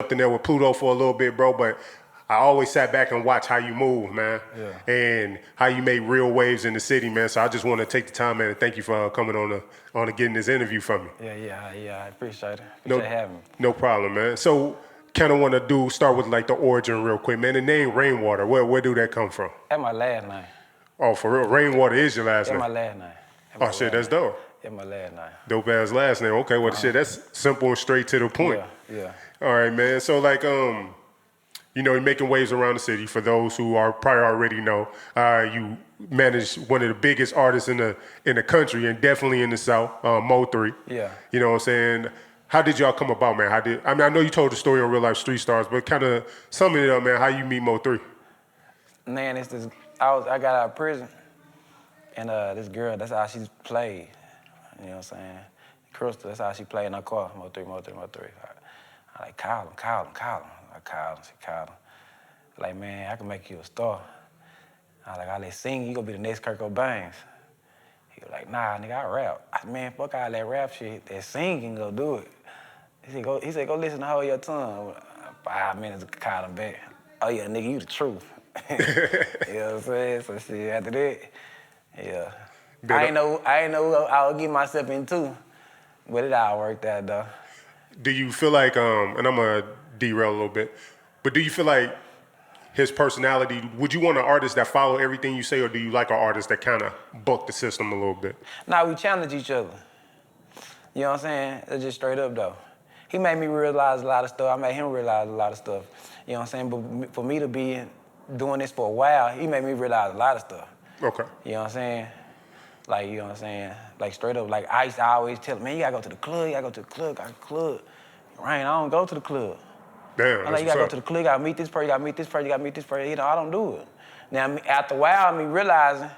up in there with Pluto for a little bit, bro, but I always sat back and watched how you move, man, Yeah. and how you made real waves in the city, man. So I just want to take the time, man, and thank you for coming on to getting this interview from me. Yeah. I appreciate it. No, Appreciate having me. no problem, man. So kind of want to start with like the origin real quick, man. The name Rainwater, where do that come from? That's my last name. Oh, for real, Rainwater is your last That's name. my last name. Oh shit, that's dope. That's my last name. Dope ass last name. Okay, well shit, that's simple and straight to the point. Yeah. All right, man. So like, you know, you're making waves around the city. For those who are probably already know, you manage one of the biggest artists in the country and definitely in the South, Mo3. Yeah. You know what I'm saying? How did y'all come about, man? I mean, I know you told the story on Real Life Street Stars, but kind of sum it up, man. How you meet Mo3? Man, it's this. I got out of prison, and this girl, that's how she played. You know what I'm saying? Crystal, that's how she played in her car. Mo3. I like, call him. I called him. She called him. Like, man, I can make you a star. I like, I let sing. You gonna be the next Kurt Cobain. He was like, nah, nigga, I rap. I said, man, fuck all that rap shit. That singing, go do it. He said, go listen to Hold Your Tongue. 5 minutes, called him back. Oh yeah, nigga, you the truth. You know what I'm saying? So shit, after that, yeah. I ain't know I would get myself into, but it all worked out though. Do you feel like, and I'm gonna derail a little bit, but do you feel like his personality, would you want an artist that follow everything you say, or do you like an artist that kind of buck the system a little bit? Nah, we challenge each other. You know what I'm saying? It's just straight up though. He made me realize a lot of stuff. I made him realize a lot of stuff. You know what I'm saying? But for me to be doing this for a while, he made me realize a lot of stuff. Okay. You know what I'm saying? Like, you know what I'm saying? Like, straight up, like, I used to always tell him, man, you gotta go to the club, got to the club. Rain, I don't go to the club. Damn, I'm like, you gotta go to the club, you gotta meet this person, you gotta meet this person, you gotta meet this person. You know, I don't do it. Now, after a while, me realizing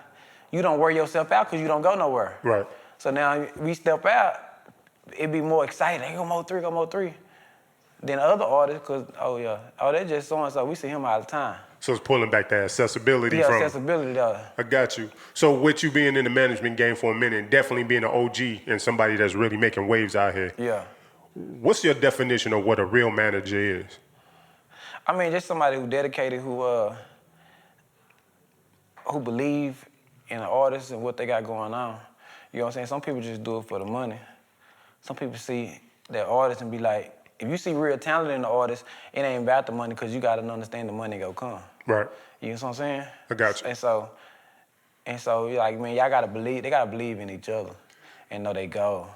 you don't wear yourself out because you don't go nowhere. Right. So now we step out, it be more exciting. Hey, go Mo3. Than other artists, because, that's just so-and-so. We see him all the time. So it's pulling back that accessibility Yeah, from... accessibility, though. I got you. So with you being in the management game for a minute, definitely being an OG and somebody that's really making waves out here, Yeah. what's your definition of what a real manager is? I mean, just somebody who dedicated, who believe in the artist and what they got going on. You know what I'm saying? Some people just do it for the money. Some people see their artist and be like, if you see real talent in the artist, it ain't about the money because you got to understand the money go come. Right. You know what I'm saying? I got you. And so like, man, y'all gotta believe, they gotta believe in each other and know they go.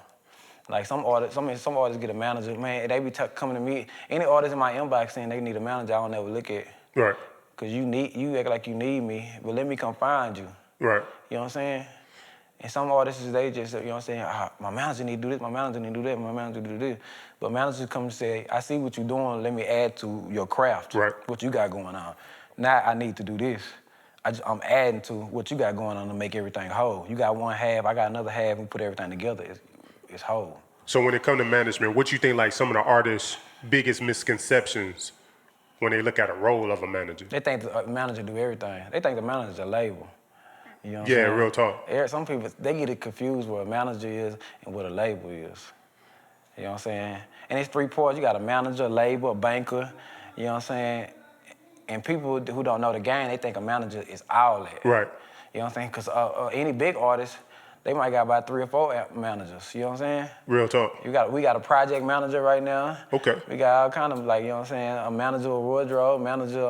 Like some artists get a manager, man, they be coming to me, any artist in my inbox saying they need a manager, I don't ever look at. Right. Cause you act like you need me, but let me come find you. Right. You know what I'm saying? And some artists, they just, you know what I'm saying, my manager need to do this, my manager need to do that, my manager need to do this. But managers come and say, I see what you're doing, let me add to your craft, right. What you got going on. Now I need to do this. I'm adding to what you got going on to make everything whole. You got one half, I got another half, we put everything together, it's whole. So when it comes to management, what you think like some of the artists' biggest misconceptions when they look at a role of a manager? They think the manager do everything. They think the manager's a label. You know what I'm saying? Real talk. Some people, they get it confused what a manager is and what a label is. You know what I'm saying? And it's 3 parts. You got a manager, a label, a banker, you know what I'm saying? And people who don't know the game, they think a manager is all that. Right. You know what I'm saying? Because any big artist, they might got about 3 or 4 managers, you know what I'm saying? Real talk. We got a project manager right now. Okay. We got all kind of, like, you know what I'm saying, a manager of wardrobe, manager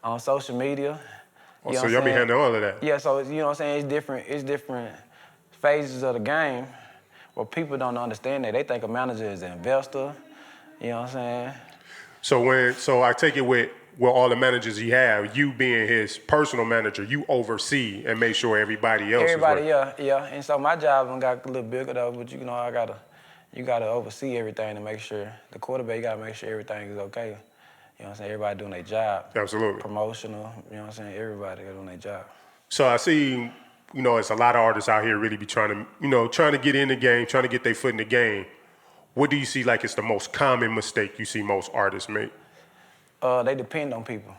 on social media. Oh, so y'all be handling all of that? Yeah, so you know what I'm saying, it's different phases of the game where people don't understand that. They think a manager is an investor, you know what I'm saying? So I take it with all the managers you have, you being his personal manager, you oversee and make sure everybody else is right. Yeah. And so my job got a little bigger though, but you know, you gotta oversee everything to make sure, the quarterback, you gotta make sure everything is okay. You know what I'm saying? Everybody doing their job. Absolutely. Promotional, you know what I'm saying? Everybody doing their job. So I see, you know, it's a lot of artists out here really be trying to get in the game, trying to get their foot in the game. What do you see like it's the most common mistake you see most artists make? They depend on people.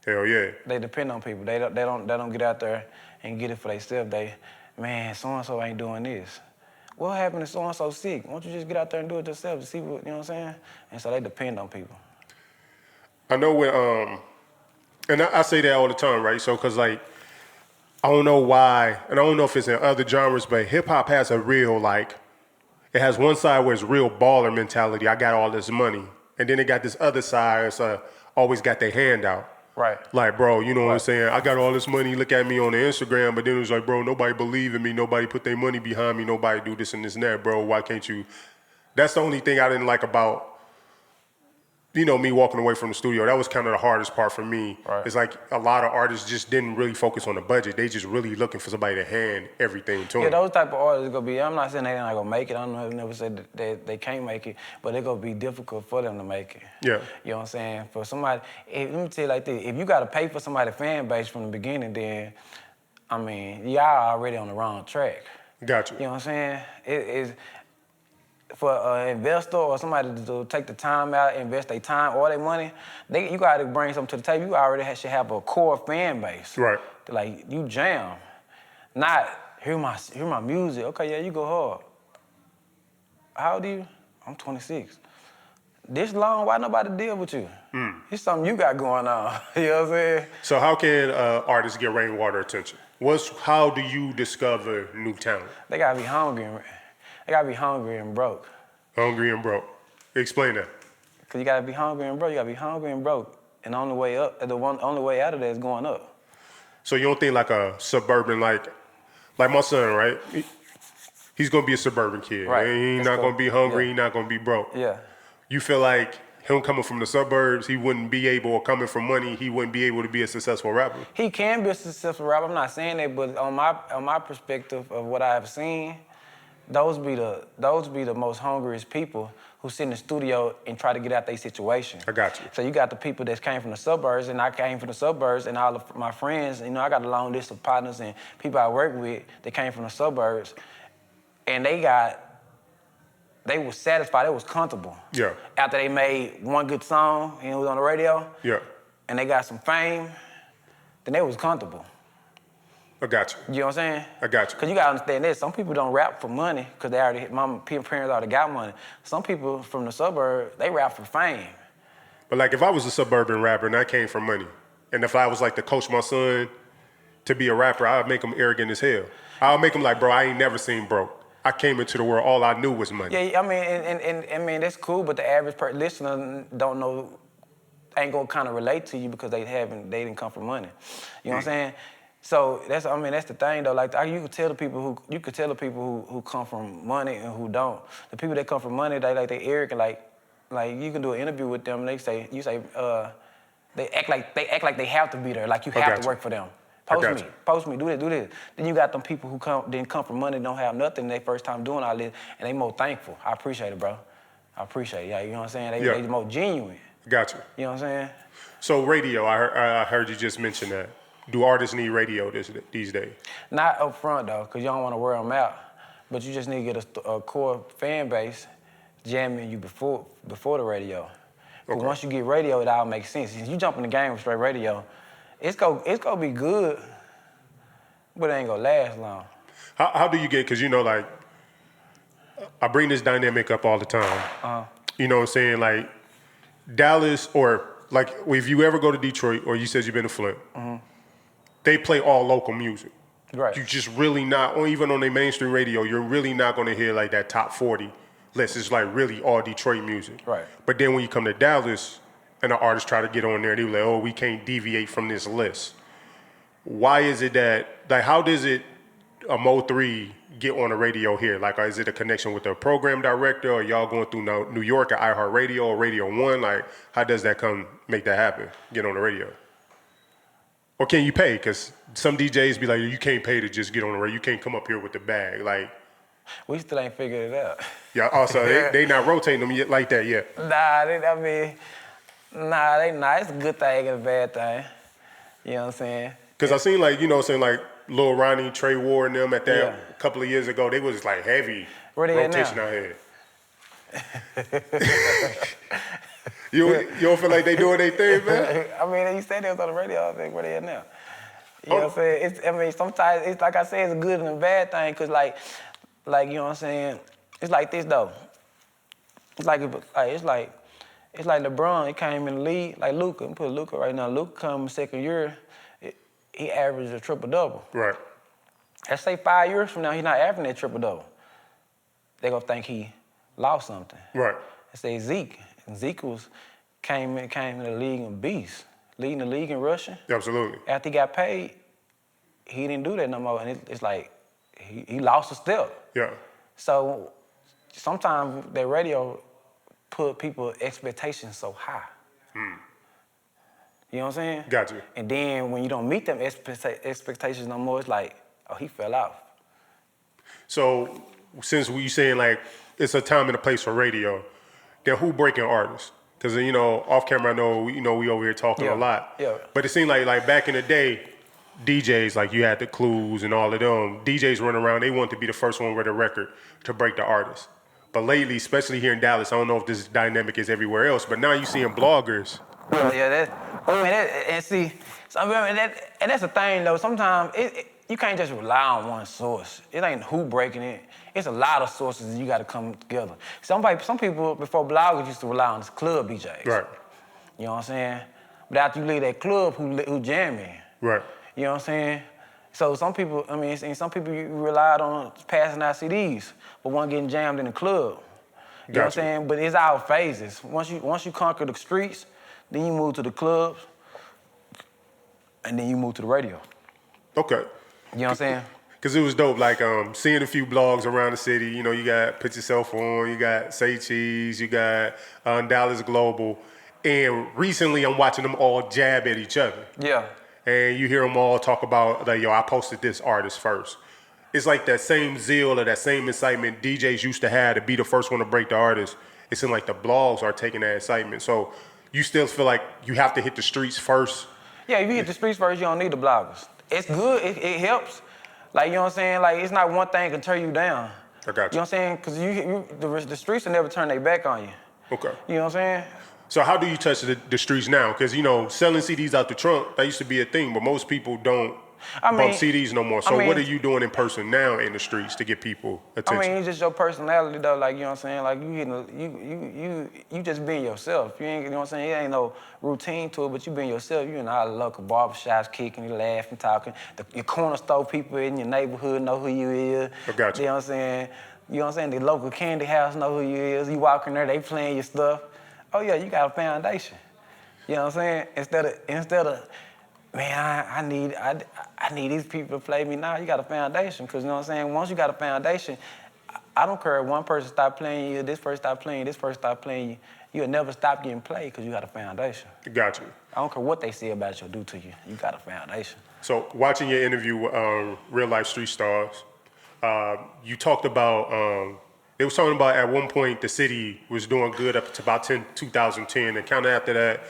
Hell yeah. They depend on people. They don't get out there and get it for themselves. Man, so-and-so ain't doing this. what happened to so-and-so sick? Why don't you just get out there and do it yourself to see what, you know what I'm saying? And so they depend on people. I know when, and I say that all the time, right? So, cause like, I don't know why, and I don't know if it's in other genres, but hip hop has a real like, it has one side where it's real baller mentality. I got all this money, and then it got this other side. It's always got their hand out. Right. Like, bro, you know what I'm saying? I got all this money. Look at me on the Instagram, but then it was like, bro, nobody believe in me. Nobody put their money behind me. Nobody do this and this and that, bro. Why can't you? That's the only thing I didn't like about, you know, me walking away from the studio. That was kind of the hardest part for me. Right. It's like a lot of artists just didn't really focus on the budget. They just really looking for somebody to hand everything to them. Yeah, those type of artists gonna be, I'm not saying they're not gonna make it. I don't know, I never said that they can't make it, but it's gonna be difficult for them to make it. Yeah. You know what I'm saying? For somebody, let me tell you like this, if you gotta pay for somebody's fan base from the beginning, then, I mean, y'all already on the wrong track. Got you. You know what I'm saying? It is, for an investor or somebody to take the time out, invest their time or their money, you gotta bring something to the table. You already should have a core fan base. Right. Like, you jam. Not, hear my music. Okay, yeah, you go hard. How old are you? I'm 26. This long, why nobody deal with you? It's something you got going on. You know what I'm saying? So how can artists get Rainwater attention? How do you discover new talent? They gotta be hungry. They gotta be hungry and broke. Hungry and broke. Explain that. Cause you gotta be hungry and broke. You gotta be hungry and broke. And the only way only way out of that is going up. So you don't think like a suburban, like my son, right? He's gonna be a suburban kid. Right. He's not gonna be hungry. He's not gonna be broke. Yeah. You feel like him coming from the suburbs, he wouldn't be able, or coming from money, he wouldn't be able to be a successful rapper? He can be a successful rapper. I'm not saying that, but on my perspective of what I have seen, those be the most hungriest people who sit in the studio and try to get out their situation. I got you. So you got the people that came from the suburbs, and I came from the suburbs, and all of my friends, you know, I got a long list of partners and people I work with that came from the suburbs, and they were satisfied, they was comfortable. Yeah. After they made one good song and it was on the radio, Yeah. and they got some fame, then they was comfortable. I got you. You know what I'm saying? I got you. Because you got to understand this. Some people don't rap for money because my parents already got money. Some people from the suburbs, they rap for fame. But like if I was a suburban rapper and I came from money, and if I was like to coach my son to be a rapper, I'd make him arrogant as hell. I'll make him like, bro, I ain't never seen broke. I came into the world, all I knew was money. Yeah, I mean, and I mean, that's cool, but the average listener don't know, ain't gonna kind of relate to you because they didn't come from money. You know what I'm saying? So that's the thing though. Like you could tell the people who come from money and who don't. The people that come from money, they arrogant. Like you can do an interview with them. And they act like they have to be there. Like you have to work for them. Post me, do this. Then you got them people who didn't come from money, don't have nothing. They first time doing all this, and they more thankful. I appreciate it, bro. I appreciate it. Yeah, you know what I'm saying? They more genuine. Got you. You know what I'm saying? So radio, I heard you just mention that. Do artists need radio these days? Not up front, though, because you don't want to wear them out. But you just need to get a core fan base jamming you before the radio. Because once you get radio, it all makes sense. If you jump in the game with straight radio, it's gonna be good, but it ain't gonna last long. How do you get, because you know, like, I bring this dynamic up all the time. You know what I'm saying? Like, Dallas, or like, if you ever go to Detroit, or you said you've been to Flint, they play all local music. Right. You just really not, or even on their mainstream radio, you're really not gonna hear like that top 40 list. It's like really all Detroit music. Right. But then when you come to Dallas, and the artists try to get on there, they be like, oh, we can't deviate from this list. Why is it that, like, how does it, a Mo3 get on the radio here? Like, is it a connection with the program director, or y'all going through New York or iHeartRadio or Radio 1? Like, how does that make that happen, get on the radio? Or can you pay? Because some DJs be like, you can't pay to just get on the radio. You can't come up here with the bag. Like, we still ain't figured it out. Yeah, also, they not rotating them yet like that yet. It's a good thing and a bad thing. You know what I'm saying? Because I seen like, you know what I'm saying, like Lil Ronnie, Trey Ward and them at that a couple of years ago, they was like heavy rotation out here. You don't feel like they doing their thing, man? I mean, you said they was on the radio, I think, where they at now? You know what I'm saying? Sometimes, it's like I said, it's a good and a bad thing, because like, like, you know what I'm saying? It's like this though. It's like it's like LeBron. He came in the league. Like Luka, put Luka right now. Luka come second year, he averaged a triple double. Right. Let's say 5 years from now, he's not averaging that triple double. They gonna think he lost something. Right. Let's say Zeke. And Zeke came in the league in beast, leading the league in rushing. Absolutely. After he got paid, he didn't do that no more, and it's like he lost a step. Yeah. So sometimes that radio put people expectations so high. You know what I'm saying? Got you. And then when you don't meet them expectations no more, it's like, oh, he fell off. So since we saying like it's a time and a place for radio, then who breaking artists? Because you know, off camera, I know we over here talking a lot. Yeah. But it seemed like back in the day, DJs like you had the Clues and all of them. DJs running around, they want to be the first one with a record to break the artist. But lately, especially here in Dallas, I don't know if this dynamic is everywhere else. But now you seeing bloggers. Yeah, and see, so, and that's the thing though. Sometimes you can't just rely on one source. It ain't who breaking it. It's a lot of sources you got to come together. Some people before bloggers used to rely on club DJs. Right. You know what I'm saying? But after you leave that club, who jamming? Right. You know what I'm saying? So some people, some people you relied on passing out CDs, but one getting jammed in the club. You know what I'm saying? But it's all phases. Once you conquer the streets, then you move to the clubs, and then you move to the radio. Okay. You know what I'm saying? Because it was dope, like seeing a few blogs around the city. You know, you got Put Yourself On, you got Say Cheese, you got Dallas Global. And recently I'm watching them all jab at each other. Yeah. And you hear them all talk about, like, yo, I posted this artist first. It's like that same zeal or that same excitement DJs used to have to be the first one to break the artist. It seems like the blogs are taking that excitement. So you still feel like you have to hit the streets first? Yeah, if you hit the streets first, you don't need the bloggers. It's good, it helps. Like, you know what I'm saying? Like, it's not one thing can turn you down. I got you. You know what I'm saying? Because the streets will never turn their back on you. Okay. You know what I'm saying? So how do you touch the streets now? Because, you know, selling CDs out the trunk, that used to be a thing, but most people don't bump CDs no more. So what are you doing in person now in the streets to get people attention? It's just your personality though, like, you know what I'm saying? Like, you just being yourself. You ain't, you know what I'm saying? It ain't no routine to it, but you being yourself. You in all the local barbershops, kicking, laughing, talking. Your corner store people in your neighborhood know who you is. I got you. You know what I'm saying? You know what I'm saying? The local candy house know who you is. You walk in there, they playing your stuff. Oh yeah, you got a foundation. You know what I'm saying? Instead of man, I need these people to play me now. You got a foundation, because you know what I'm saying? Once you got a foundation, I don't care if one person stop playing you, this person stop playing you, this person stop playing you. You'll never stop getting played because you got a foundation. Got you. I don't care what they say about you or do to you. You got a foundation. So watching your interview with Real Life Street Stars, you talked about, they was talking about at one point the city was doing good up to about 2010, and kind of after that,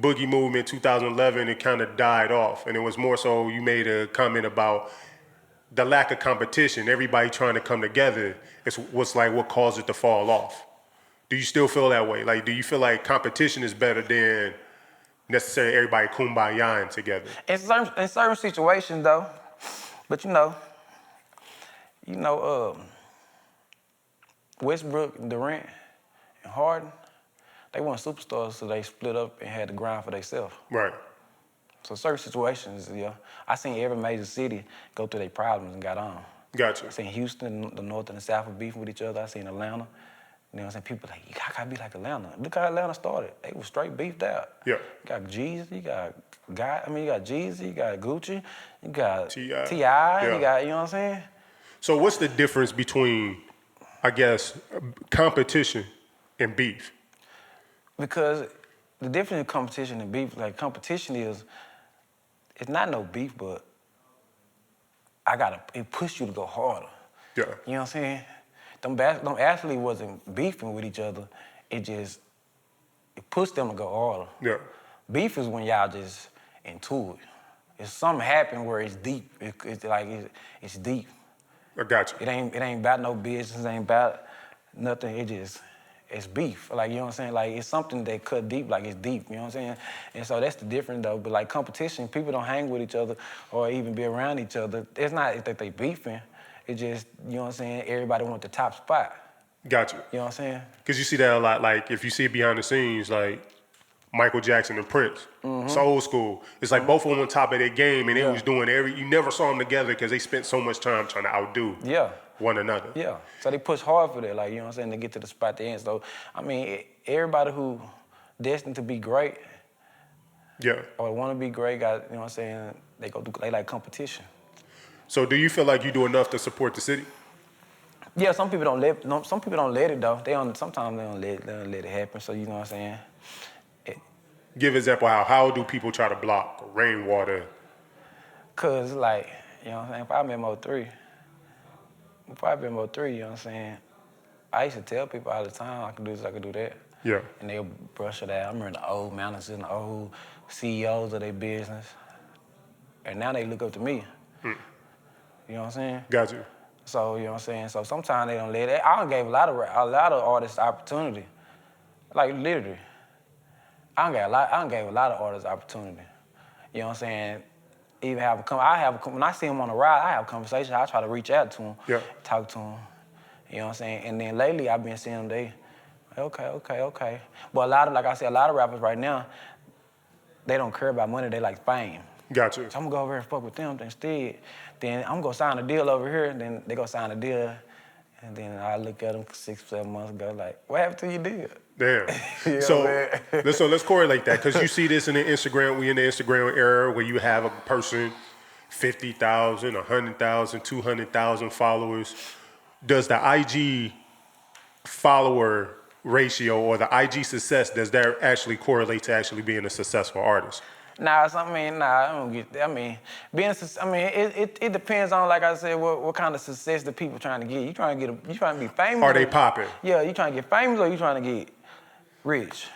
Boogie Movement 2011, it kind of died off. And it was more so you made a comment about the lack of competition, everybody trying to come together is what's like what caused it to fall off. Do you still feel that way? Like, do you feel like competition is better than necessarily everybody kumbayaing together? In certain situations though, but you know, Westbrook, Durant, and Harden, they weren't superstars, so they split up and had to grind for themselves. Right. So certain situations, yeah. I seen every major city go through their problems and got on. Gotcha. I seen Houston, the North and the South were beefing with each other. I seen Atlanta. You know what I'm saying? People like, you gotta be like Atlanta. Look how Atlanta started. They were straight beefed out. Yeah. You got Jeezy, you got Jeezy, you got Gucci, you got T.I., Yeah. you got, you know what I'm saying? So what's the difference between, I guess, competition and beef? Because the difference in competition and beef, like competition is, it's not no beef, but it pushed you to go harder. Yeah. You know what I'm saying? Them athletes wasn't beefing with each other. It pushed them to go harder. Yeah. Beef is when y'all just into it. If something happened where it's deep, it's deep. I got you. It ain't about no business, it ain't about nothing, it's beef. Like, you know what I'm saying? Like, it's something that cut deep, like it's deep, you know what I'm saying? And so that's the difference though. But like competition, people don't hang with each other or even be around each other. It's not that they beefing. It just, you know what I'm saying, everybody want the top spot. Got you. You know what I'm saying? Because you see that a lot. Like if you see it behind the scenes, like Michael Jackson and Prince. It's old school. It's like both of them on top of their game, and they was doing you never saw them together because they spent so much time trying to outdo one another. Yeah. So they push hard for that, like, you know what I'm saying, to get to the spot they in. So, I mean, everybody who destined to be great or want to be great got, you know what I'm saying, they like competition. So do you feel like you do enough to support the city? Yeah, some people don't let it though. Sometimes they don't let it happen. So you know what I'm saying? Give an example how do people try to block Rainwater? Cause like, you know what I'm saying, if I been Mo 3, you know what I'm saying, I used to tell people all the time I could do this, I could do that. Yeah. And they'll brush it out. I remember the old managers and the old CEOs of their business. And now they look up to me. You know what I'm saying? Got you. So, you know what I'm saying? So sometimes they don't let it. I done gave a lot of artists opportunity. Like literally. I done gave a lot of artists opportunity. You know what I'm saying? Even when I see them on the ride, I have a conversation. I try to reach out to them, talk to them. You know what I'm saying? And then lately I've been seeing them, okay. But like I said, a lot of rappers right now, they don't care about money, they like fame. Got you. So I'm gonna go over here and fuck with them instead. Then I'm gonna sign a deal over here, and then they gonna sign a deal. And then I look at them 6, 7 months ago, like, what happened to your deal? Damn. Yeah, so let's correlate that, because you see this in the Instagram. We in the Instagram era where you have a person 50,000, 100,000, 200,000 followers. Does the IG follower ratio or the IG success, does that actually correlate to actually being a successful artist? I don't get that. It depends on, like I said, what kind of success the people trying to get. You trying to be famous? Are they popping? Yeah, you trying to get famous or you trying to get rich?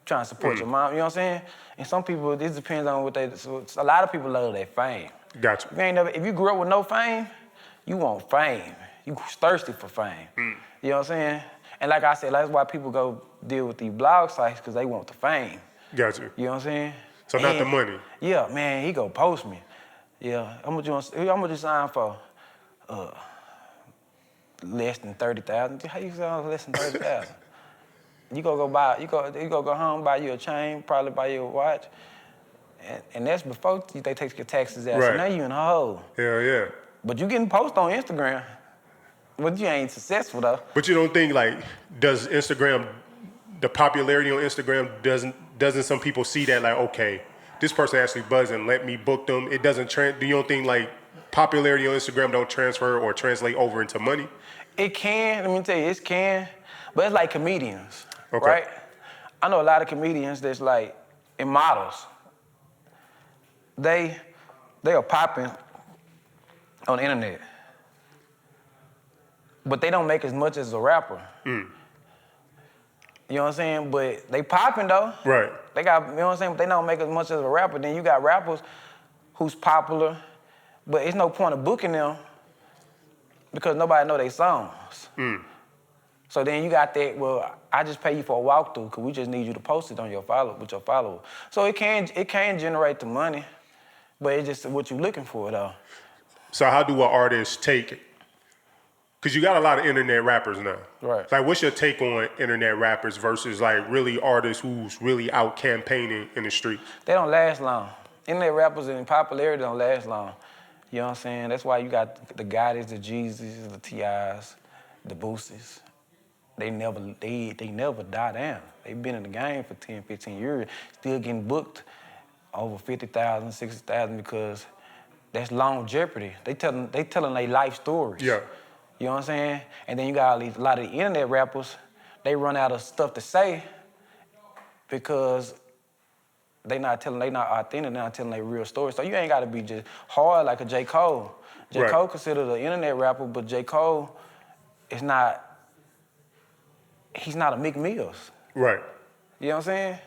Trying to support your mom, you know what I'm saying? And some people, this depends on a lot of people love their fame. Gotcha. If you grew up with no fame, you want fame. You thirsty for fame. You know what I'm saying? And like I said, that's why people go deal with these blog sites, because they want the fame. Gotcha. You know what I'm saying? So not the money. Yeah, man, he go post me. Yeah, how much you sign for? Less than 30,000. How you sign less than 30,000? You go home, buy you a chain, probably buy you a watch, and that's before they take your taxes out. Right. So now you in a hole. Hell yeah. But you getting post on Instagram, but you ain't successful though. But you don't think, like, does Instagram, the popularity on Instagram, doesn't some people see that, like, okay, this person actually buzzing, let me book them? It doesn't do you don't think, like, popularity on Instagram don't transfer or translate over into money? It can, let me tell you, it can, but it's like comedians, okay. Right? I know a lot of comedians that's like, and models, they are popping on the internet, but they don't make as much as a rapper. You know what I'm saying? But they popping though. Right. They got, you know what I'm saying? But they don't make as much as a rapper. Then you got rappers who's popular, but it's no point of booking them because nobody know their songs. So then you got that, well, I just pay you for a walkthrough because we just need you to post it on with your followers. So it can generate the money, but it's just what you're looking for though. So how do an artist take, because you got a lot of internet rappers now. Right. Like, what's your take on internet rappers versus, like, really artists who's really out campaigning in the streets? They don't last long. Internet rappers and popularity don't last long. You know what I'm saying? That's why you got the Gottis, the Jeezys, the T.I.s, the Boosies. They never die down. They've been in the game for 10, 15 years, still getting booked over 50,000, 60,000 because that's longevity. They telling their life stories. Yeah. You know what I'm saying? And then you got a lot of the internet rappers, they run out of stuff to say because they not authentic, they not telling their real story. So you ain't gotta be just hard like a J. Cole. J. Cole considered an internet rapper, but J. Cole he's not a Meek Mills. Right. You know what I'm saying?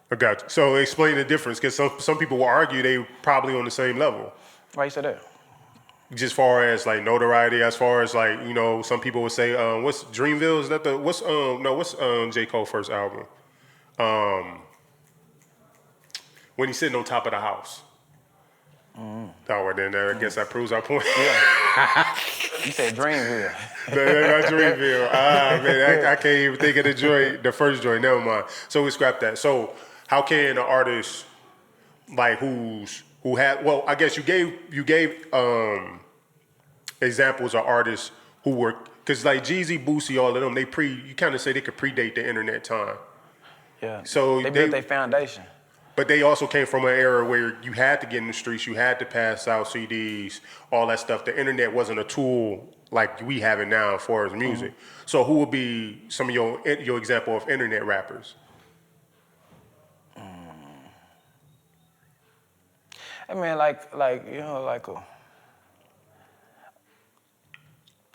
I got you. So explain the difference, because some people will argue they probably on the same level. Why you say that? Just far as, like, notoriety, as far as, like, you know, some people would say, what's Dreamville? Is that what's J. Cole's first album? When he's sitting on top of the house. Oh, well, then I guess that proves our point. Yeah. You said Dreamville. That's Dreamville. Man, I can't even think of the joint, the first joint. Never mind. So we scrapped that. So how can an artist like who had? Well, I guess you gave examples of artists who were because like Jeezy, Boosie, all of them. You kind of say they could predate the internet time. Yeah. So they built their foundation. But they also came from an era where you had to get in the streets, you had to pass out CDs, all that stuff. The internet wasn't a tool like we have it now as far as music. So who would be some of your example of internet rappers? I mean, like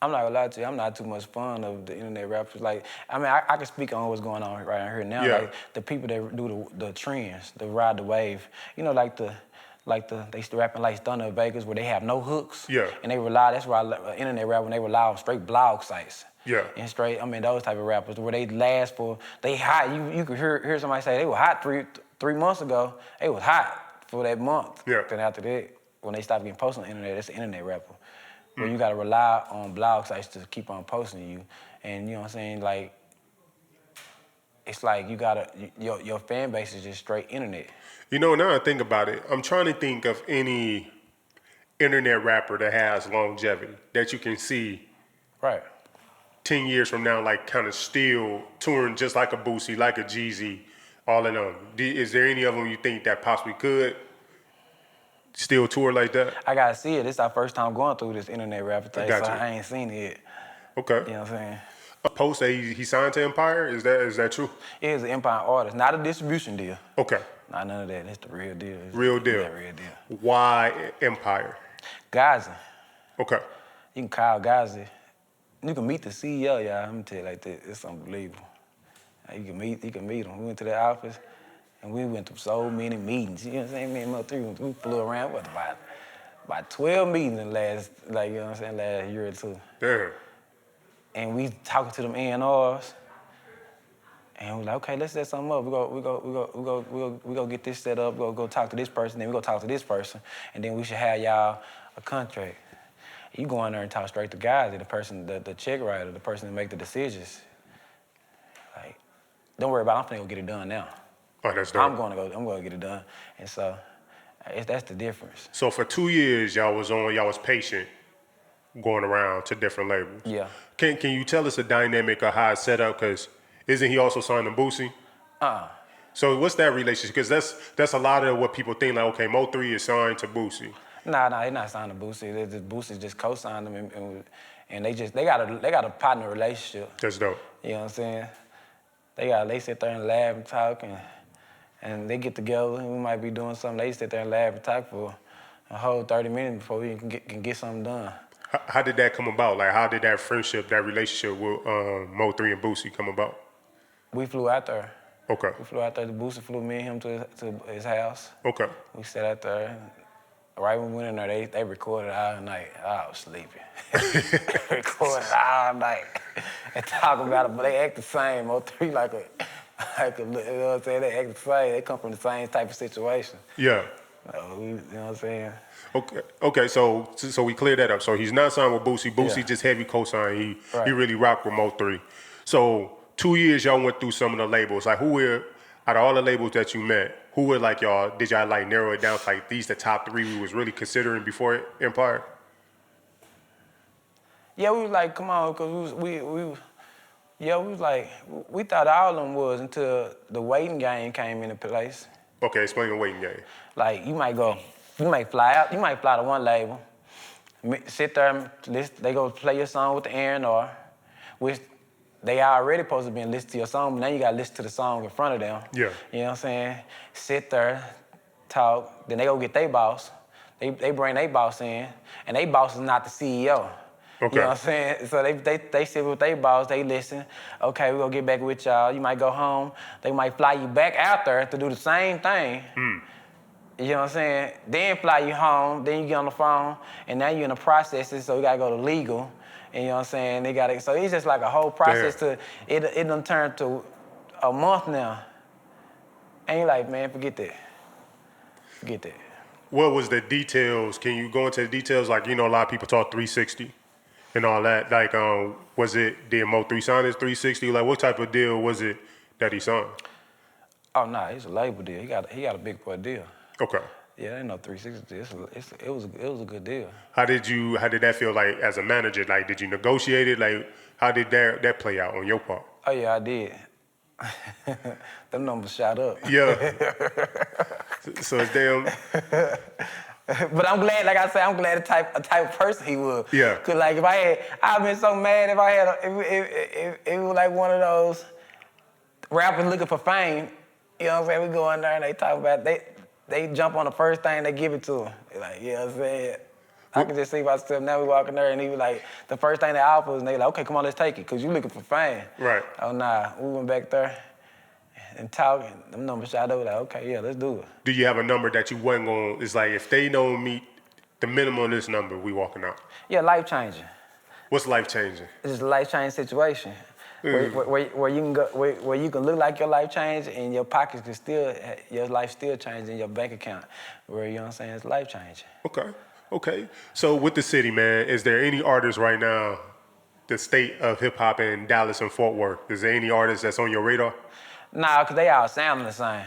I'm not gonna lie to you, I'm not too much fun of the internet rappers. Like, I mean, I can speak on what's going on right here now. Yeah. Like, the people that do the trends, that ride the wave. You know, they rapping like Stunner Vegas where they have no hooks. Yeah. And they rely, that's why internet rap, when they rely on straight blog sites. Yeah. And straight, I mean, those type of rappers where they last for, they hot. You could hear somebody say they were hot three months ago. They was hot for that month. Yeah. Then after that, when they stop getting posted on the internet, it's an internet rapper. Where you gotta rely on blog sites to keep on posting you. And you know what I'm saying? Like, it's like you gotta, your fan base is just straight internet. You know, now I think about it, I'm trying to think of any internet rapper that has longevity that you can see Right. 10 years from now, like kind of still touring just like a Boosie, like a Jeezy, all of them. Is there any of them you think that possibly could still tour like that? I gotta see it. This is our first time going through this internet rapper thing, Got so you. I ain't seen it yet. Okay. You know what I'm saying? Post that he signed to Empire, is that true? It is an Empire artist, not a distribution deal. Okay. Not none of that. It's the real deal. Real deal. Yeah, real deal. Why Empire? Gazi. Okay. You can call Gazi. You can meet the CEO, y'all. I'm gonna tell you like that. It's unbelievable. You can meet him. We went to the office, and we went through so many meetings. You know what I'm saying? Me and Mo3, we flew around with about 12 meetings in the last, like, you know what I'm saying, last year or two. Damn. And we talking to them A&Rs, and we're like, okay, let's set something up. We go get this set up. We go talk to this person. Then we go talk to this person, and then we should have y'all a contract. You go in there and talk straight to guys, the person, the check writer, the person that make the decisions. Like, don't worry about it. I'm finna go get it done now. Oh, that's dope. I'm gonna get it done, and so that's the difference. So for 2 years, y'all was patient, going around to different labels. Yeah. Can you tell us the dynamic of how it's set up? Because isn't he also signed to Boosie? So what's that relationship? Because that's a lot of what people think. Like, okay, Mo3 is signed to Boosie. Nah, they're not signed to Boosie. Boosie just co-signed them, and they got a partner relationship. That's dope. You know what I'm saying? They sit there and laugh and talk, and they get together, and we might be doing something. They sit there and laugh and talk for a whole 30 minutes before we can get something done. How did that come about? Like, how did that friendship, that relationship with Mo3 and Boosie come about? We flew out there. Okay. We flew out there. The Boosie flew me and him to his house. Okay. We sat out there. Right when we went in there, they recorded all night. I was sleeping. Recorded all night and talking about it, but they act the same. Mo3 like a, you know what I'm saying? They act the same. They come from the same type of situation. Yeah. You know what I'm saying? Okay. So we cleared that up. So he's not signed with Boosie. Boosie just heavy co-sign. He really rocked with Mo3. So 2 years y'all went through some of the labels. Like, out of all the labels that you met, who were like y'all? Did y'all like narrow it down to like these the top 3 we was really considering before Empire? Yeah, we was like, come on, cause we thought all of them was until the waiting game came into place. Okay, explain the waiting game. Like, you might fly out, you might fly to one label, sit there and they go play your song with the A&R, which they already supposed to be listening to your song, but now you gotta listen to the song in front of them. Yeah. You know what I'm saying? Sit there, talk, then they go get their boss. They bring their boss in, and their boss is not the CEO. Okay. You know what I'm saying? So they sit with their boss, they listen. Okay, we're gonna get back with y'all. You might go home. They might fly you back out there to do the same thing. You know what I'm saying? Then fly you home, then you get on the phone, and now you're in the processes, so you gotta go to legal. And you know what I'm saying? So it's just like a whole process. It done turned to a month now. And you're like, man, forget that. Forget that. What was the details? Can you go into the details? Like, you know, a lot of people talk 360. and all that. Like, was it, did Mo3 sign his 360? Like, what type of deal was it that he signed? Oh, nah, it's a label deal. He got a big boy deal. Okay. Yeah, ain't no 360 deal. It was a good deal. How did that feel like as a manager? Like, did you negotiate it? Like, how did that play out on your part? Oh yeah, I did. Them numbers shot up. Yeah. So it's damn. But I'm glad, like I said, I'm glad the type of person he was. Yeah. Cause like if I've been so mad if it was like one of those rappers looking for fame. You know what I'm saying? We go in there and they talk about they jump on the first thing they give it to him. They like, you know what I'm saying? I can just see myself now. We walking there and he was like, the first thing they offered and they like, okay, come on, let's take it, cause you looking for fame. Right. Oh nah, we went back there and talking. Them numbers shot over. Like, okay, yeah, let's do it. Do you have a number that you wasn't going? It's like if they don't meet the minimum of this number, we walking out. Yeah, life changing. What's life changing? It's just a life changing situation. Where you can go, where you can look like your life changed and your pockets can still, your life still changed in your bank account. Where, you know what I'm saying, it's life changing. Okay. So with the city, man, is there any artists right now, the state of hip hop in Dallas and Fort Worth? Is there any artists that's on your radar? Nah, cause they all sounding the same.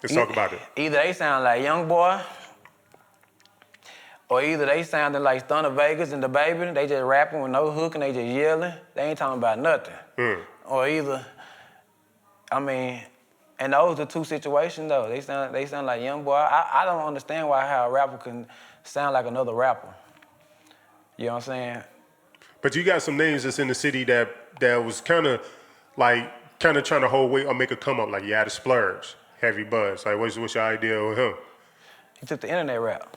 Let's talk about it. Either they sound like Young Boy, or either they sounding like Stunner Vegas and the Baby. They just rapping with no hook and they just yelling. They ain't talking about nothing. Or either, I mean, and those are two situations though. They sound like Young Boy. I don't understand how a rapper can sound like another rapper. You know what I'm saying? But you got some names that's in the city that was kind of trying to hold weight or make a come up. Like you had a Splurge, Heavy Buzz. Like what's your idea with him? He took the internet rap.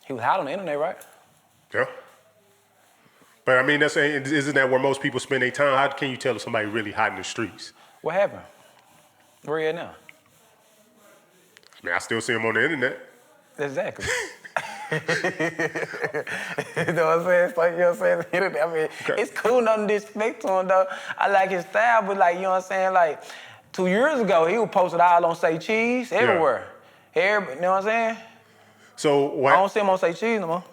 He was hot on the internet, right? Yeah. But I mean, isn't that where most people spend their time? How can you tell if somebody really hot in the streets? What happened? Where he at now? I mean, I still see him on the internet. Exactly. You know what I'm saying? It's like, you know what I'm saying? I mean, It's cool, nothing disrespect to him, though. I like his style, but like, you know what I'm saying? Like, 2 years ago, he was posted all on Say Cheese everywhere. Everybody, you know what I'm saying? So what? I don't see him on Say Cheese no more.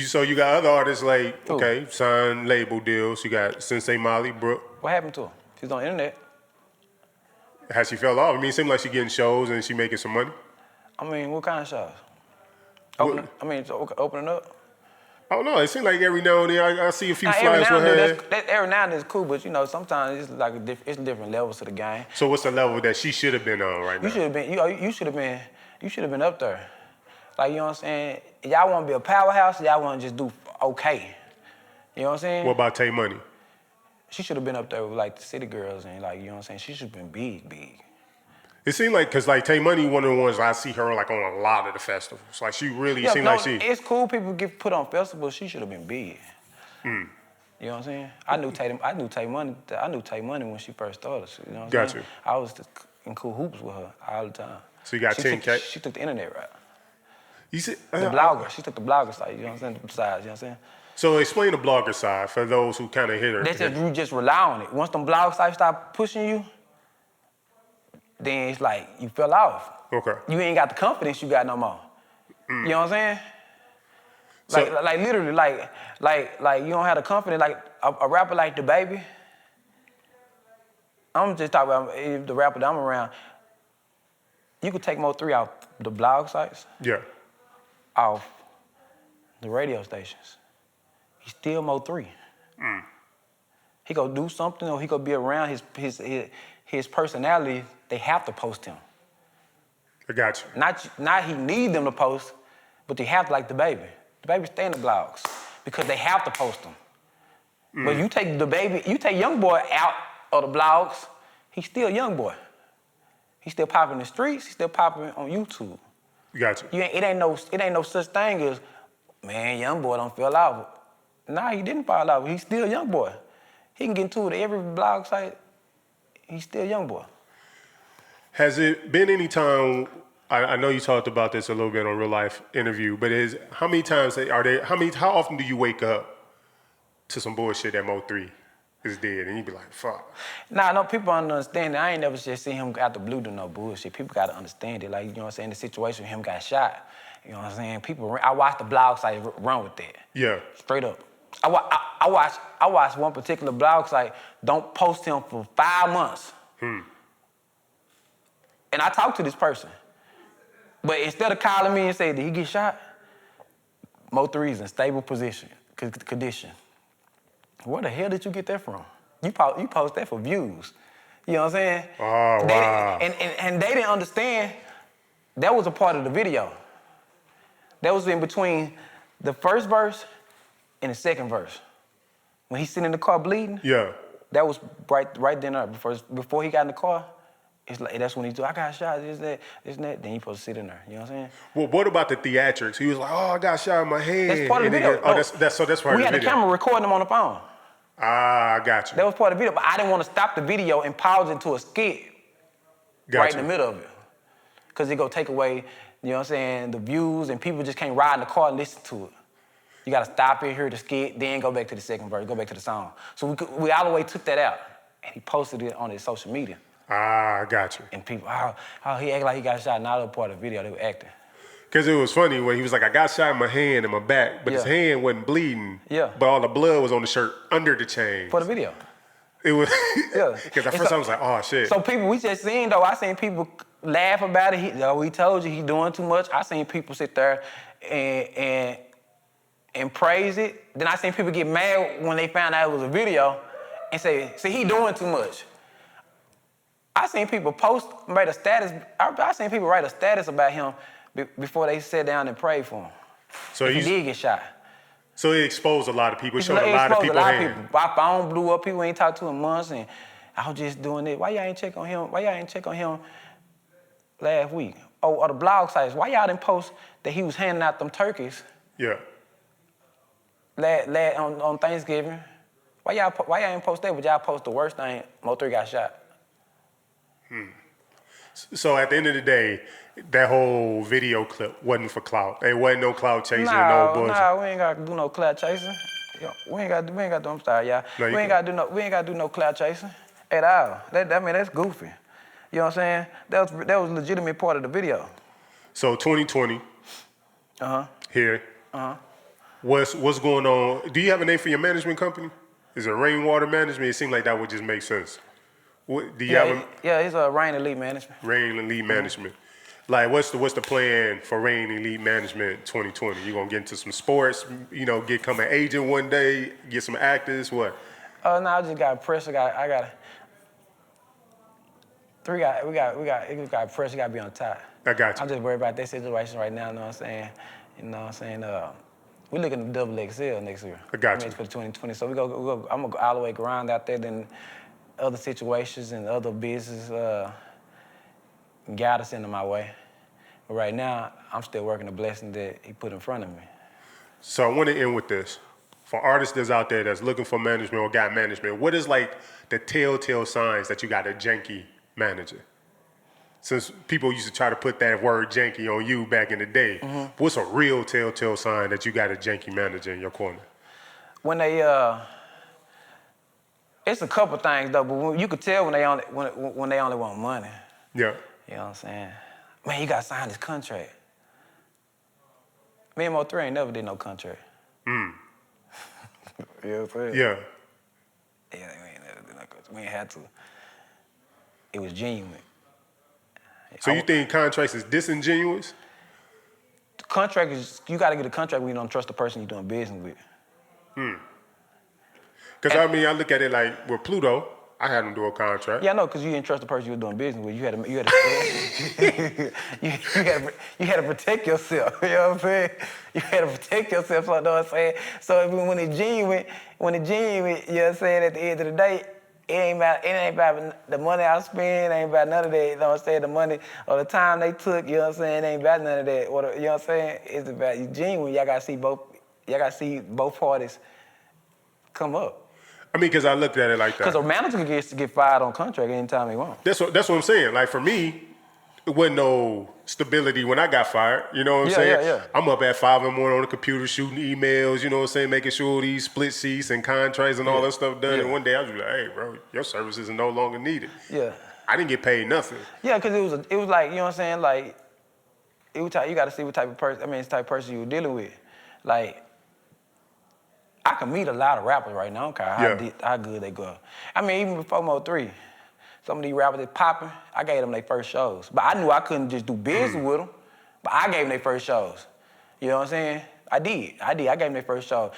So you got other artists like, signed label deals. You got Sensei Molly, Brooke. What happened to him? He's on the internet. Has she fell off? I mean, it seems like she getting shows and she making some money. I mean, what kind of shows? Opening up? Oh no, it seems like every now and then I see a few Now, flyers with her. Every now and then it's cool, but you know, sometimes it's like it's different levels to the game. So what's the level that she should have been on right now? You should have been up there. Like, you know what I'm saying? Y'all want to be a powerhouse, y'all want to just do okay. You know what I'm saying? What about Tay Money? She should have been up there with like the city girls and like, you know what I'm saying? She should have been big. It seemed like, cause like Tay Money, one of the ones I see her like on a lot of the festivals. Like she really seemed like she. It's cool people get put on festivals. She should have been big. You know what I'm saying? I knew Tay Money when she first started. You know what I'm saying? I was in cool hoops with her all the time. So you got 10K. She took the internet route. You see, the blogger. She took the blogger side. You know what I'm saying? The sides. You know what I'm saying? So explain the blogger side for those who kind of hit her. You just rely on it. Once them blog sites start pushing you, then it's like you fell off. Okay. You ain't got the confidence you got no more. You know what I'm saying? Like literally, like you don't have the confidence. Like a rapper like the Baby. I'm just talking about the rapper that I'm around. You could take Mo3 off the blog sites. Yeah. Off the radio stations. He's still Mo3. He go do something or he go be around his personality. They have to post him. I got you. Not he need them to post, but they have to, like the Baby. The Baby stay in the blogs because they have to post him. But you take the Baby, you take Young Boy out of the blogs, he's still Young Boy. He's still popping in the streets. He's still popping on YouTube. Got you. It ain't no such thing as, man, Young Boy don't feel out. Nah, he didn't fall out. He's still Young Boy. He can get into it every blog site. He's still Young Boy. Has it been any time? I know you talked about this a little bit on Real Life Interview, but how often do you wake up to some bullshit that Mo3 is dead and you be like, fuck? Nah, no, people don't understand that. I ain't never just seen him out the blue do no bullshit. People gotta understand it. Like, you know what I'm saying? The situation with him got shot. You know what I'm saying? People, I watched the blog site run with that. Yeah. Straight up. I watched one particular blog site, don't post him for 5 months. And I talked to this person. But instead of calling me and saying, did he get shot? Most reasons, stable position, condition. Where the hell did you get that from? You post that for views. You know what I'm saying? Oh, wow. And they didn't understand that was a part of the video. That was in between the first verse and the second verse. When he's sitting in the car bleeding, Yeah. that was right then up. Before he got in the car, it's like that's when he I got shot, this, that. Then he supposed to sit in there. You know what I'm saying? Well, what about the theatrics? He was like, oh, I got shot in my hand. That's part of the video. That's part of the video. We had the camera recording him on the phone. Ah, I got you. That was part of the video, but I didn't want to stop the video and pause it to a skit right in the middle of it. Because it go take away, you know what I'm saying, the views, and people just can't ride in the car and listen to it. You got to stop it, hear the skit, then go back to the second verse, go back to the song. So we all the way took that out, and he posted it on his social media. Ah, I got you. And people, he acted like he got shot, not a part of the video, they were acting. Because it was funny when he was like, I got shot in my hand and my back, but his hand wasn't bleeding. Yeah. But all the blood was on the shirt under the chain. For the video. It was, Yeah. Because at first I was like, oh, shit. So people, we just seen, though, I seen people laugh about it. We told you he doing too much. I seen people sit there and praise it. Then I seen people get mad when they found out it was a video and say, see, he doing too much. I seen people write a status. I seen people write a status about him before they sat down and prayed for him. So he did get shot. So he exposed a lot of people. He showed He a lot of exposed people. My phone blew up. People ain't talked to in months, and I was just doing it. Why y'all ain't check on him? Why y'all ain't check on him last week? Or the blog sites. Why y'all didn't post that he was handing out them turkeys? Yeah. On Thanksgiving. Why y'all ain't post that? But y'all post the worst thing. Mo3 got shot. So at the end of the day, that whole video clip wasn't for clout. There wasn't no clout chasing, no bullshit. Nah, we ain't got to do no clout chasing. We ain't got to do. I'm sorry, y'all. No, we ain't got to do no clout chasing at all. That's goofy. You know what I'm saying? That was a legitimate part of the video. So 2020. Here. What's going on? Do you have a name for your management company? Is it Rainwater Management? It seemed like that would just make sense. Do you have a... Yeah, it's a Rain Elite Management. Rain Elite Management. Like, what's the plan for Rain Elite Management 2020? You gonna get into some sports? Become an agent one day? Get some actors? What? No, I just got press. We got press. You got to be on top. I got you. I'm just worried about that situation right now. You know what I'm saying? We're looking at double XL next year. I got you. For 2020. So I'm gonna go all the way around out there. Then other situations and other business got us into my way. But right now, I'm still working the blessing that he put in front of me. So I want to end with this. For artists that's out there that's looking for management or got management, what is like the telltale signs that you got a janky manager? Since people used to try to put that word janky on you back in the day, what's a real telltale sign that you got a janky manager in your corner? When they, it's a couple things though, but you could tell when they only want money. Yeah. You know what I'm saying? Man, you got to sign this contract. Me and Mo3 ain't never did no contract. You know what I'm saying? Yeah. Yeah, we ain't never did no contract. We ain't had to. It was genuine. So you think contracts is disingenuous? The contract is, you got to get a contract when you don't trust the person you're doing business with. Because I look at it like with Pluto, I had him do a contract. Yeah, I know, because you didn't trust the person you were doing business with. You had to protect yourself. You know what I'm saying? You had to protect yourself. So, you know what I'm saying? So when it's genuine, you know what I'm saying? At the end of the day, it ain't about the money I spend. It ain't about none of that. You know what I'm saying? The money or the time they took. You know what I'm saying? It ain't about none of that. You know what I'm saying? It's about you genuine. Y'all gotta see both. Y'all gotta see both parties come up. I mean, because I looked at it like that. Because a manager can get fired on contract anytime he wants. That's what I'm saying. Like, for me, it wasn't no stability when I got fired. You know what I'm saying? Yeah. I'm up at 5 in the morning on the computer shooting emails, you know what I'm saying, making sure these split seats and contracts and all that stuff done. And one day I was like, hey, bro, your services are no longer needed. Yeah. I didn't get paid nothing. Yeah, because it was like, you know what I'm saying, like, You gotta see what type of person. I mean, it's the type of person you were dealing with. Like, I can meet a lot of rappers right now. I don't care how good they go. I mean, even before Mo3, some of these rappers that popping, I gave them their first shows. But I knew I couldn't just do business with them. But I gave them their first shows. You know what I'm saying? I did. I gave them their first show.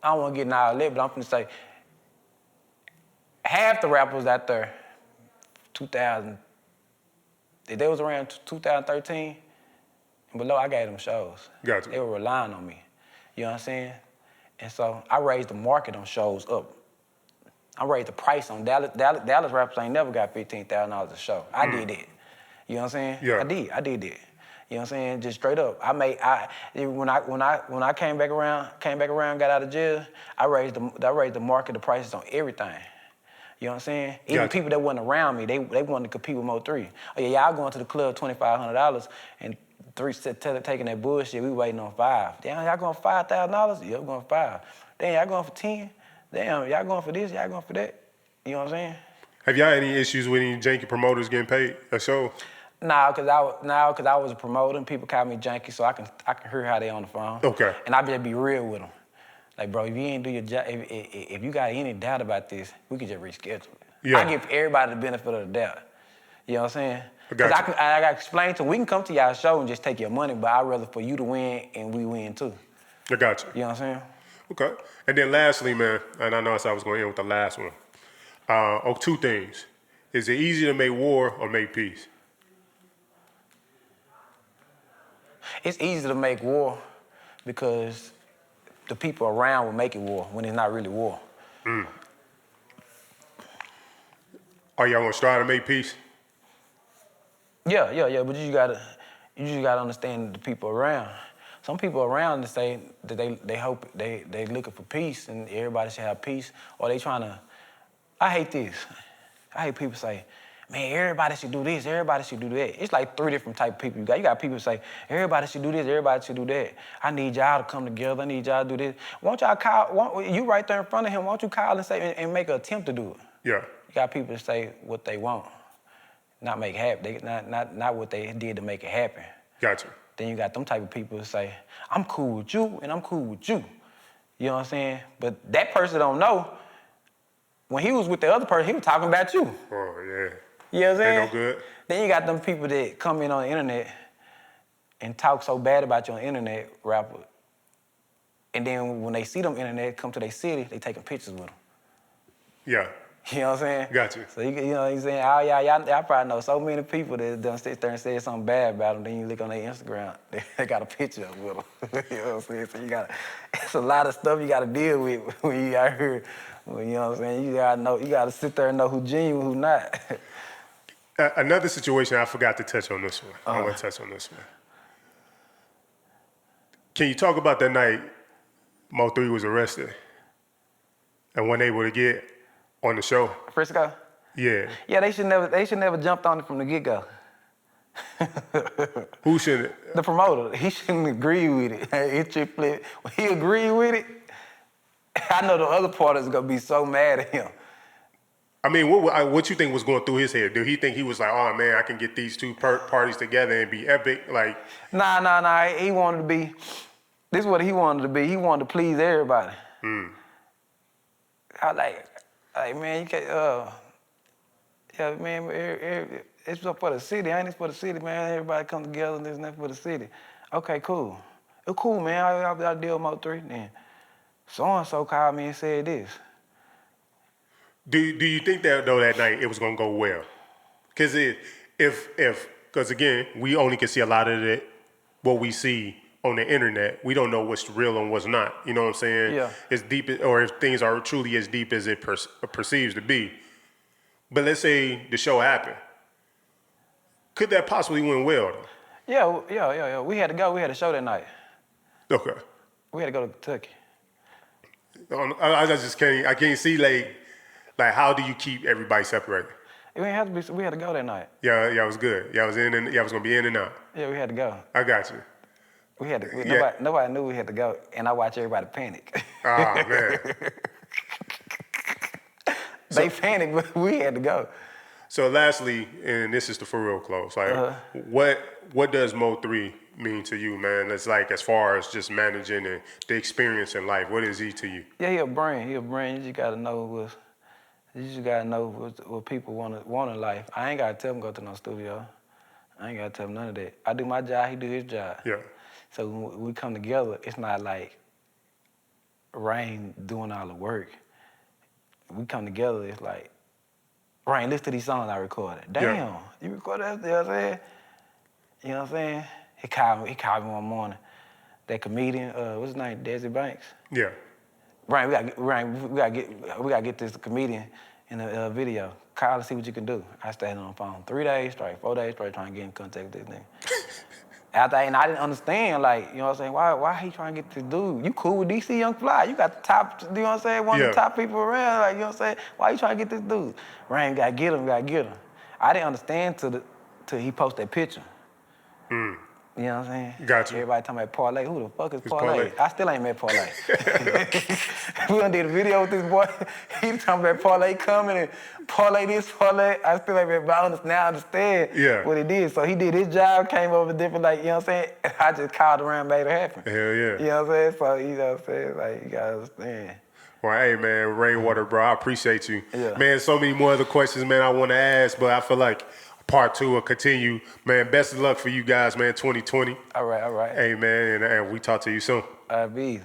I don't want to get an eye lit, but I'm finna say, half the rappers out there, 2000, if they was around 2013 and below, I gave them shows. Gotcha. They were relying on me. You know what I'm saying? And so I raised the market on shows up. I raised the price on Dallas rappers ain't never got $15,000 a show. I did that. You know what I'm saying? Yeah. I did that. You know what I'm saying? Just straight up. When I came back around, got out of jail, I raised the market, the prices on everything. You know what I'm saying? Even people that wasn't around me, they wanted to compete with Mo3. Oh yeah, y'all going to the club $2,500 and taking that bullshit. We waiting on $5. Damn, y'all going for $5,000? Yeah, we're going for $5. Damn, y'all going for 10? Damn, y'all going for this? Y'all going for that? You know what I'm saying? Have y'all any issues with any janky promoters getting paid a show? Nah, cause I was a promoter and people call me Janky, so I can hear how they on the phone. Okay. And I just be real with them. Like, bro, if you ain't do your job, if you got any doubt about this, we can just reschedule it. Yeah. I give everybody the benefit of the doubt. You know what I'm saying? I got Cause I got to explain to them, we can come to y'all show and just take your money, but I'd rather for you to win and we win too. I got you. You know what I'm saying? Okay. And then lastly, man, and I know I was going to end with the last one. Two things. Is it easier to make war or make peace? It's easy to make war because the people around will make it war when it's not really war. Are y'all going to strive to make peace? Yeah, but you just gotta understand the people around. Some people around that say that they hope they looking for peace and everybody should have peace, or they trying to. I hate this. I hate people say, man, everybody should do this, everybody should do that. It's like 3 different type of people you got. You got people say, everybody should do this, everybody should do that. I need y'all to come together. I need y'all to do this. Won't y'all call? You right there in front of him? Won't you call and say and make an attempt to do it? Yeah. You got people that say what they want, not make it happen. Not what they did to make it happen. Gotcha. Then you got them type of people that say, I'm cool with you and I'm cool with you. You know what I'm saying? But that person don't know. When he was with the other person, he was talking about you. Oh, yeah. You know what I'm saying? Ain't no good. Then you got them people that come in on the internet and talk so bad about you on the internet, rapper. And then when they see them internet come to their city, they taking pictures with them. Yeah. You know what I'm saying? Gotcha. So you know what I'm saying? All y'all probably know so many people that done sit there and say something bad about them. Then you look on their Instagram, they got a picture up with them. You know what I'm saying? So it's a lot of stuff you got to deal with when you out here. You know what I'm saying? You got to sit there and know who genuine, who not. Another situation, I forgot to touch on this one. I want to touch on this one. Can you talk about that night Mo3 was arrested and wasn't able to get on the show? Frisco? Yeah. Yeah, they should never jumped on it from the get-go. Who shouldn't? The promoter. He shouldn't agree with it. When he agreed with it, I know the other part is gonna be so mad at him. I mean, what you think was going through his head? Did he think he was like, oh man, I can get these two parties together and be epic? Like, Nah. He wanted to be. This is what he wanted to be. He wanted to please everybody. I like, man, you can't. Yeah, man, it's for the city. Ain't it for the city, man? Everybody come together and this and that for the city. Okay, cool. It's cool, man. I'll deal with Mo3 then. So-and-so called me and said this. Do you think that though that night it was gonna go well? Because because again, we only can see a lot of it, what we see on the internet. We don't know what's real and what's not. You know what I'm saying? Yeah. As deep, or if things are truly as deep as it perceives to be. But let's say the show happened. Could that possibly went well though? Yeah. We had to go. We had a show that night. Okay. We had to go to Kentucky. I just can't. I can't see like how do you keep everybody separated? We had to go that night. Yeah, it was good. Yeah, I was gonna be in and out. Yeah, we had to go. I got you. We had to. Nobody knew we had to go, and I watched everybody panic. Oh man. They panicked, but we had to go. So lastly, and this is the for real close. Like, what does Mo3 mean to you, man? It's like as far as just managing and the experience in life. What is he to you? Yeah, he a brain. He a brain. You just gotta know what people want in life. I ain't gotta tell him go to no studio. I ain't gotta tell him none of that. I do my job, he do his job. Yeah. So when we come together, it's not like Rain doing all the work. We come together, it's like, Rain, listen to these songs I recorded. Damn, you recorded that? You know what I'm saying? You know what I'm saying? He called me one morning. That comedian, what's his name? Desi Banks. Yeah. Rain, we gotta get this comedian in the video. Call and see what you can do. I stayed on the phone 3 days straight, 4 days straight, trying to get in contact with this nigga. And I didn't understand, like, you know what I'm saying? Why he trying to get this dude? You cool with DC Young Fly? You got the top, you know what I'm saying? One of the top people around, like, you know what I'm saying? Why you trying to get this dude? Rain, gotta get him. I didn't understand till he posted that picture. You know what I'm saying? Gotcha. Everybody talking about Parlay. Who the fuck is Parlay? Parlay? I still ain't met Parlay. We done did a video with this boy. He talking about Parlay coming and Parlay this, Parlay. I still ain't met, but I understand what he did. So he did his job, came over different, like, you know what I'm saying? I just called around, made it happen. Hell yeah. You know what I'm saying? So, you know what I'm saying? Like, you gotta understand. Well, hey, man, Rainwater, bro, I appreciate you. Yeah. Man, so many more other questions, man, I want to ask, but I feel like part 2 will continue. Man, best of luck for you guys, man, 2020. All right. Hey, man, and we talk to you soon. Be easy.